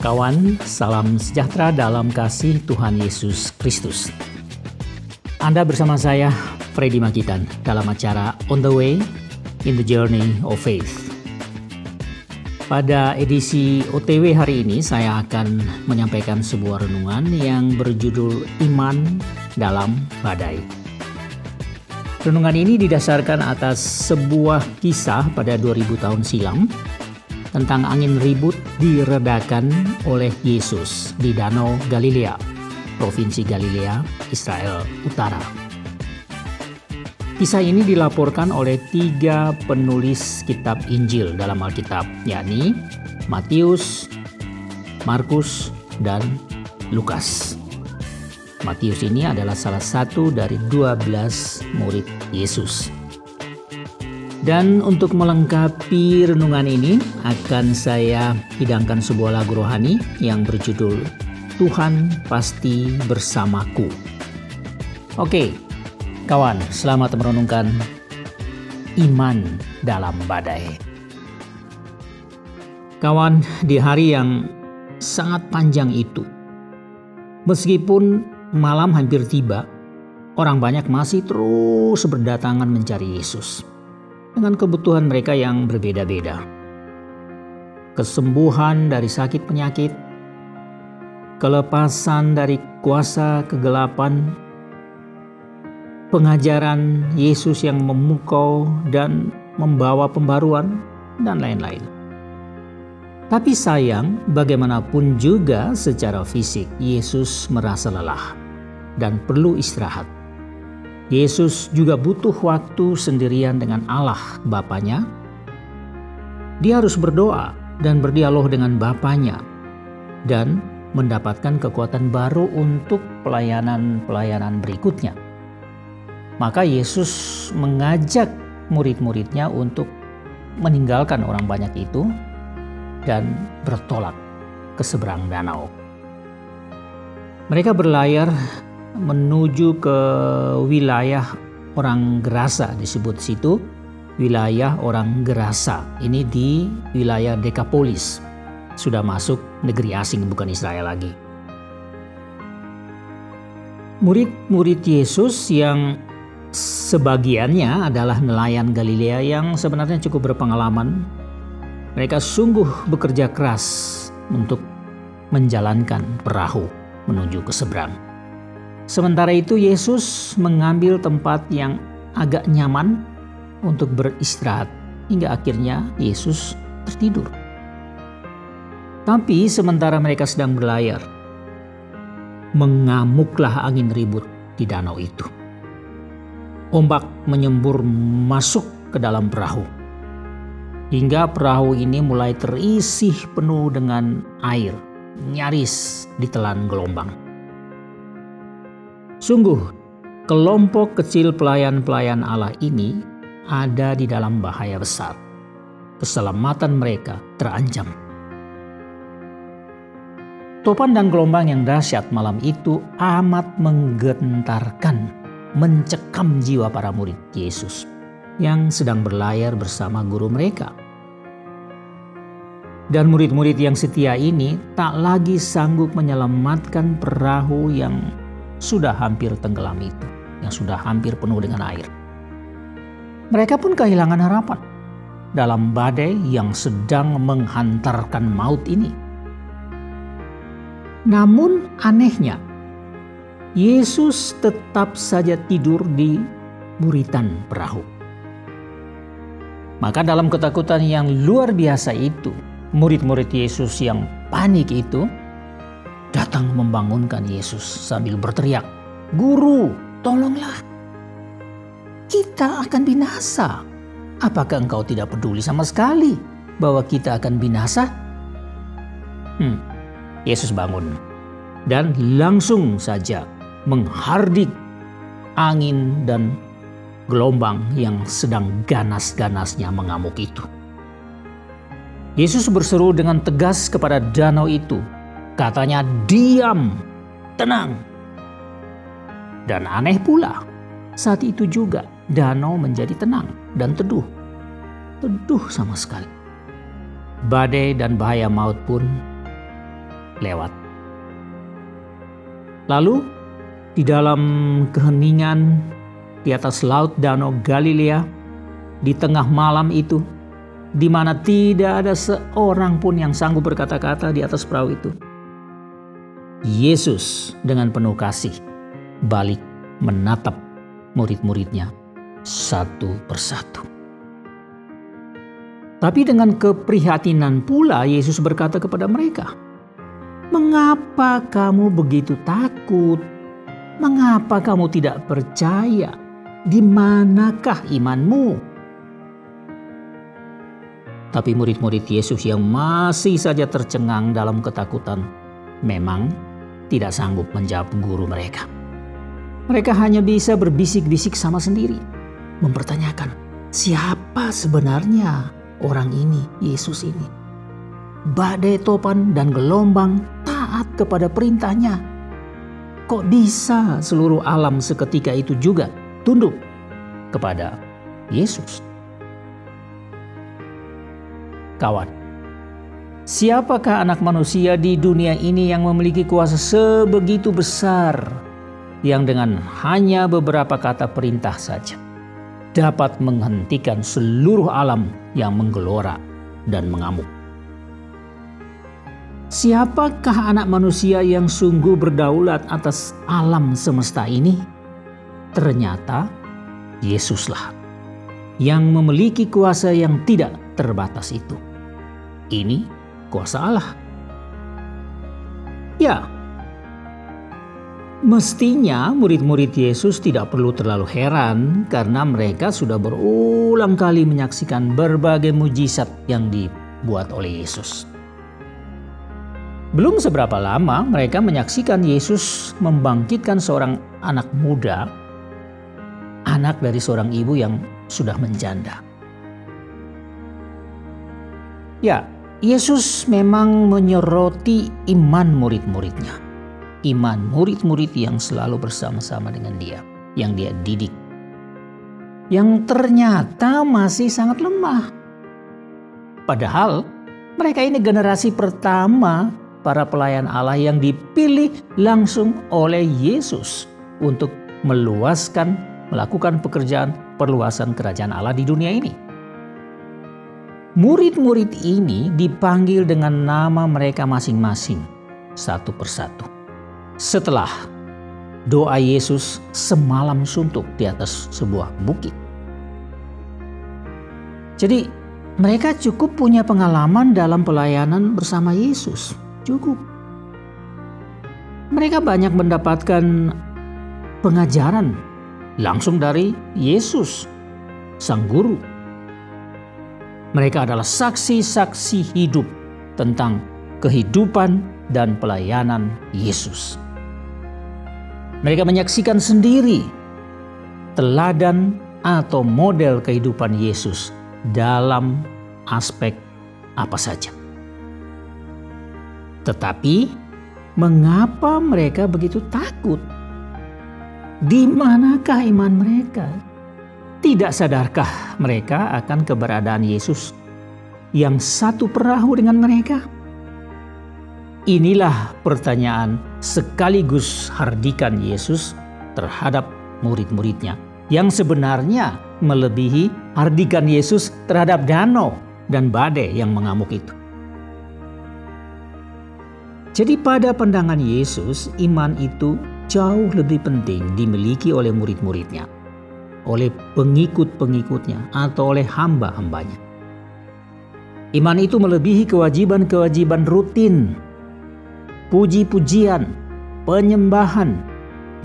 Kawan, salam sejahtera dalam kasih Tuhan Yesus Kristus. Anda bersama saya, Freddy Makitan, dalam acara On the Way in the Journey of Faith. Pada edisi OTW hari ini, saya akan menyampaikan sebuah renungan yang berjudul Iman dalam Badai. Renungan ini didasarkan atas sebuah kisah pada 2000 tahun silam, tentang angin ribut diredakan oleh Yesus di Danau Galilea, Provinsi Galilea, Israel Utara. Kisah ini dilaporkan oleh 3 penulis kitab Injil dalam Alkitab, yakni Matius, Markus, dan Lukas. Matius ini adalah salah satu dari 12 murid Yesus. Dan untuk melengkapi renungan ini akan saya hidangkan sebuah lagu rohani yang berjudul Tuhan Pasti Bersamaku. Oke, kawan, selamat merenungkan iman dalam badai. Kawan, di hari yang sangat panjang itu, meskipun malam hampir tiba, orang banyak masih terus berdatangan mencari Yesus dengan kebutuhan mereka yang berbeda-beda. Kesembuhan dari sakit penyakit, kelepasan dari kuasa kegelapan, pengajaran Yesus yang memukau dan membawa pembaruan, dan lain-lain. Tapi sayang, bagaimanapun juga secara fisik, Yesus merasa lelah dan perlu istirahat. Yesus juga butuh waktu sendirian dengan Allah Bapanya. Dia harus berdoa dan berdialog dengan Bapanya dan mendapatkan kekuatan baru untuk pelayanan-pelayanan berikutnya. Maka Yesus mengajak murid-muridnya untuk meninggalkan orang banyak itu dan bertolak ke seberang danau. Mereka berlayar menuju ke wilayah orang Gerasa, disebut situ wilayah orang Gerasa. Ini di wilayah Dekapolis, sudah masuk negeri asing, bukan Israel lagi. Murid-murid Yesus yang sebagiannya adalah nelayan Galilea yang sebenarnya cukup berpengalaman, mereka sungguh bekerja keras untuk menjalankan perahu menuju ke seberang. Sementara itu Yesus mengambil tempat yang agak nyaman untuk beristirahat hingga akhirnya Yesus tertidur. Tapi sementara mereka sedang berlayar, mengamuklah angin ribut di danau itu. Ombak menyembur masuk ke dalam perahu, hingga perahu ini mulai terisi penuh dengan air, nyaris ditelan gelombang. Sungguh, kelompok kecil pelayan-pelayan Allah ini ada di dalam bahaya besar. Keselamatan mereka terancam. Topan dan gelombang yang dahsyat malam itu amat menggentarkan, mencekam jiwa para murid Yesus yang sedang berlayar bersama guru mereka. Dan murid-murid yang setia ini tak lagi sanggup menyelamatkan perahu yang sudah hampir tenggelam itu, yang sudah hampir penuh dengan air. Mereka pun kehilangan harapan dalam badai yang sedang menghantarkan maut ini. Namun anehnya, Yesus tetap saja tidur di buritan perahu. Maka dalam ketakutan yang luar biasa itu, murid-murid Yesus yang panik itu datang membangunkan Yesus sambil berteriak, "Guru, tolonglah. Kita akan binasa. Apakah engkau tidak peduli sama sekali bahwa kita akan binasa?" Yesus bangun dan langsung saja menghardik angin dan gelombang yang sedang ganas-ganasnya mengamuk itu. Yesus berseru dengan tegas kepada danau itu. Katanya, "Diam, tenang." Dan aneh pula, saat itu juga danau menjadi tenang dan teduh. Teduh sama sekali. Badai dan bahaya maut pun lewat. Lalu di dalam keheningan di atas laut Danau Galilea, di tengah malam itu, di mana tidak ada seorang pun yang sanggup berkata-kata di atas perahu itu, Yesus dengan penuh kasih balik menatap murid-muridnya satu persatu. Tapi dengan keprihatinan pula Yesus berkata kepada mereka, "Mengapa kamu begitu takut? Mengapa kamu tidak percaya? Di manakah imanmu?" Tapi murid-murid Yesus yang masih saja tercengang dalam ketakutan memang tidak sanggup menjawab guru mereka. Mereka hanya bisa berbisik-bisik sama sendiri, mempertanyakan, siapa sebenarnya orang ini, Yesus ini? Badai topan dan gelombang taat kepada perintahnya. Kok bisa seluruh alam seketika itu juga tunduk kepada Yesus? Kawan, siapakah anak manusia di dunia ini yang memiliki kuasa sebegitu besar, yang dengan hanya beberapa kata perintah saja dapat menghentikan seluruh alam yang menggelora dan mengamuk? Siapakah anak manusia yang sungguh berdaulat atas alam semesta ini? Ternyata Yesuslah yang memiliki kuasa yang tidak terbatas itu. Ini kuasa Allah. Ya, mestinya murid-murid Yesus tidak perlu terlalu heran karena mereka sudah berulang kali menyaksikan berbagai mujizat yang dibuat oleh Yesus. Belum seberapa lama mereka menyaksikan Yesus membangkitkan seorang anak muda, anak dari seorang ibu yang sudah menjanda. Ya, Yesus memang menyoroti iman murid-muridnya. Iman murid-murid yang selalu bersama-sama dengan dia, yang dia didik, yang ternyata masih sangat lemah. Padahal mereka ini generasi pertama para pelayan Allah yang dipilih langsung oleh Yesus untuk melakukan pekerjaan perluasan kerajaan Allah di dunia ini. Murid-murid ini dipanggil dengan nama mereka masing-masing satu persatu. Setelah doa Yesus semalam suntuk di atas sebuah bukit. Jadi mereka cukup punya pengalaman dalam pelayanan bersama Yesus. Cukup. Mereka banyak mendapatkan pengajaran langsung dari Yesus, sang guru. Mereka adalah saksi-saksi hidup tentang kehidupan dan pelayanan Yesus. Mereka menyaksikan sendiri teladan atau model kehidupan Yesus dalam aspek apa saja. Tetapi mengapa mereka begitu takut? Di manakah iman mereka? Tidak sadarkah mereka akan keberadaan Yesus yang satu perahu dengan mereka? Inilah pertanyaan sekaligus hardikan Yesus terhadap murid-muridnya, yang sebenarnya melebihi hardikan Yesus terhadap danau dan badai yang mengamuk itu. Jadi pada pandangan Yesus, iman itu jauh lebih penting dimiliki oleh murid-muridnya, oleh pengikut-pengikutnya, atau oleh hamba-hambanya. Iman itu melebihi kewajiban-kewajiban rutin, puji-pujian, penyembahan,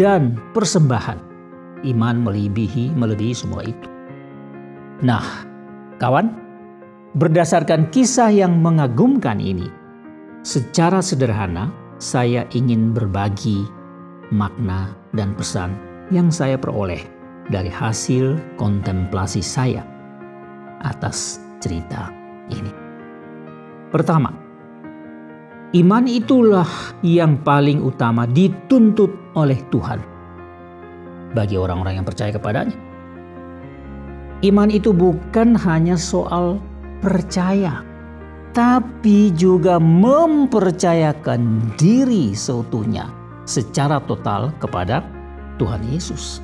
dan persembahan. Iman melebihi semua itu. Nah, kawan, berdasarkan kisah yang mengagumkan ini, secara sederhana saya ingin berbagi makna dan pesan yang saya peroleh dari hasil kontemplasi saya atas cerita ini. Pertama, iman itulah yang paling utama dituntut oleh Tuhan bagi orang-orang yang percaya kepadanya. Iman itu bukan hanya soal percaya, tetapi juga mempercayakan diri seutuhnya secara total kepada Tuhan Yesus.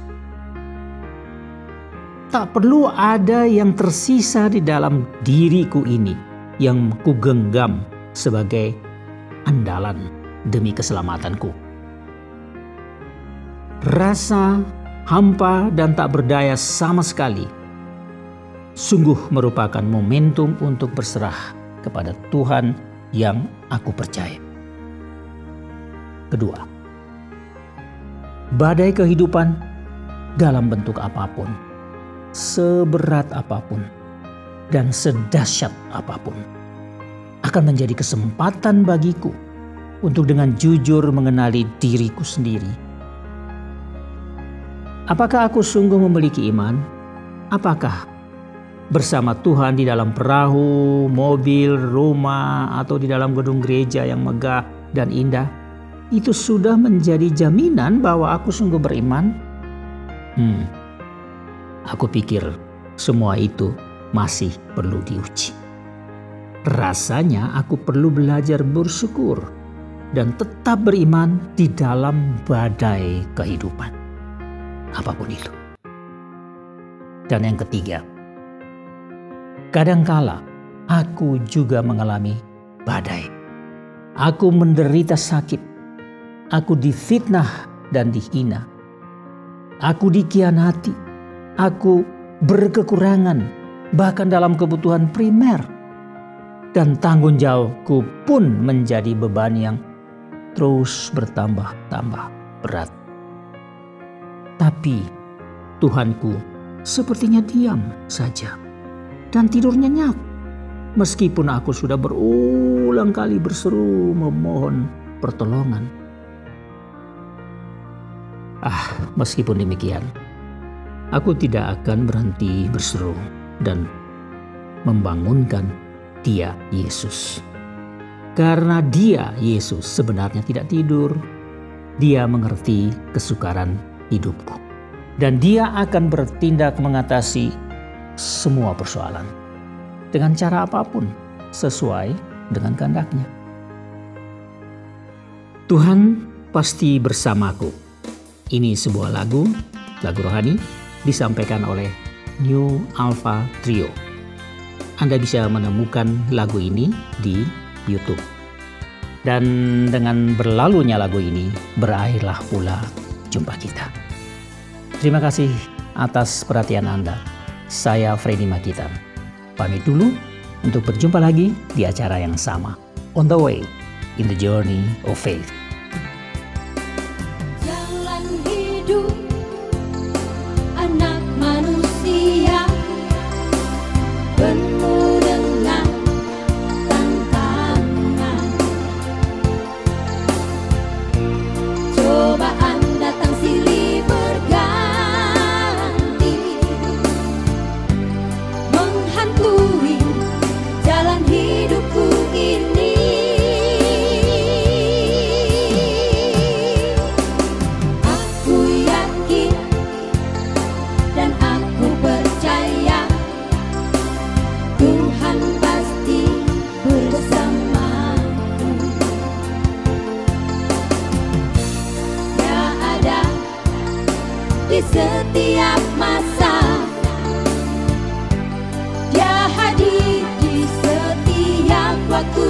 Tak perlu ada yang tersisa di dalam diriku ini yang kugenggam sebagai andalan demi keselamatanku. Rasa hampa dan tak berdaya sama sekali sungguh merupakan momentum untuk berserah kepada Tuhan yang aku percaya. Kedua, badai kehidupan dalam bentuk apapun, seberat apapun, dan sedahsyat apapun akan menjadi kesempatan bagiku untuk dengan jujur mengenali diriku sendiri. Apakah aku sungguh memiliki iman? Apakah bersama Tuhan di dalam perahu, mobil, rumah, atau di dalam gedung gereja yang megah dan indah, itu sudah menjadi jaminan bahwa aku sungguh beriman? Aku pikir semua itu masih perlu diuji. Rasanya aku perlu belajar bersyukur dan tetap beriman di dalam badai kehidupan, apapun itu. Dan yang ketiga, kadangkala aku juga mengalami badai. Aku menderita sakit. Aku difitnah dan dihina. Aku dikhianati. Aku berkekurangan, bahkan dalam kebutuhan primer. Dan tanggung jawabku pun menjadi beban yang terus bertambah-tambah berat. Tapi Tuhanku sepertinya diam saja dan tidur nyenyak, meskipun aku sudah berulang kali berseru memohon pertolongan. Meskipun demikian, aku tidak akan berhenti berseru dan membangunkan Dia, Yesus. Karena Dia, Yesus, sebenarnya tidak tidur. Dia mengerti kesukaran hidupku. Dan Dia akan bertindak mengatasi semua persoalan dengan cara apapun sesuai dengan kehendak-Nya. Tuhan pasti bersamaku. Ini sebuah lagu rohani disampaikan oleh New Alpha Trio. Anda bisa menemukan lagu ini di YouTube. Dan dengan berlalunya lagu ini, berakhirlah pula jumpa kita. Terima kasih atas perhatian Anda. Saya Freddy Makitan. Pamit dulu untuk berjumpa lagi di acara yang sama. On the way in the journey of faith. Jalan hidup anak manusia penuh dengan tantangan. Cobaan datang silih berganti, menghantui jalan hidupku ini. Aku yakin dan aku percaya Tuhan pasti bersamaku. Dia ada di setiap masa. Dia hadir di setiap waktu.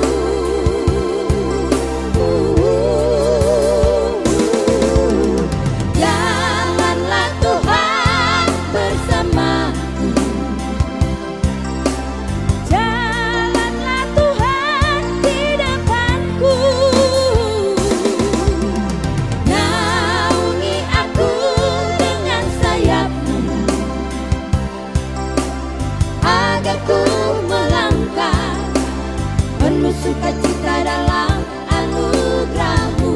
Janganlah Tuhan bersamaku. Jalanlah Tuhan di depanku. Naungi aku dengan sayap-Mu, agar ku melangkah penuh sukacita dalam anugerah-Mu.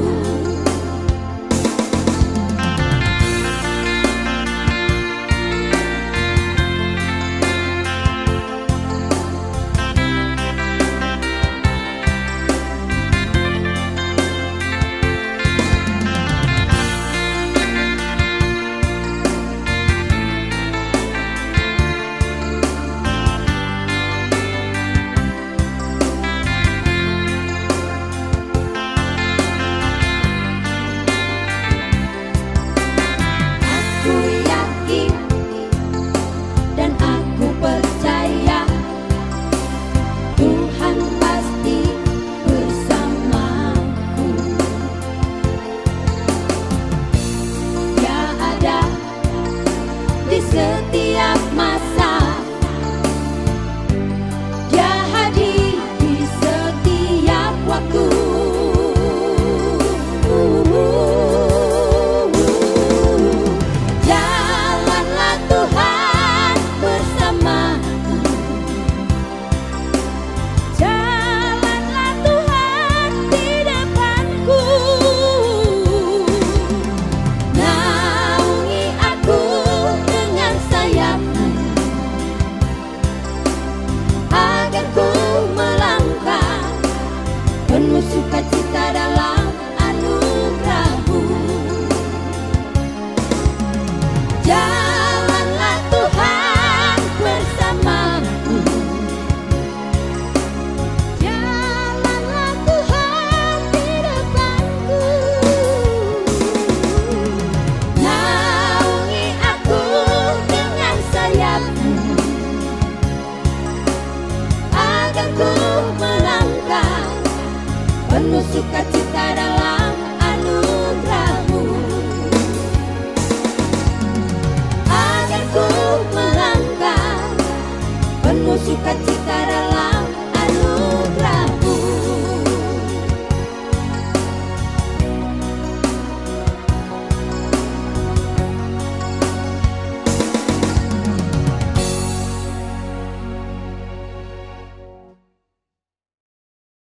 penuh sukacita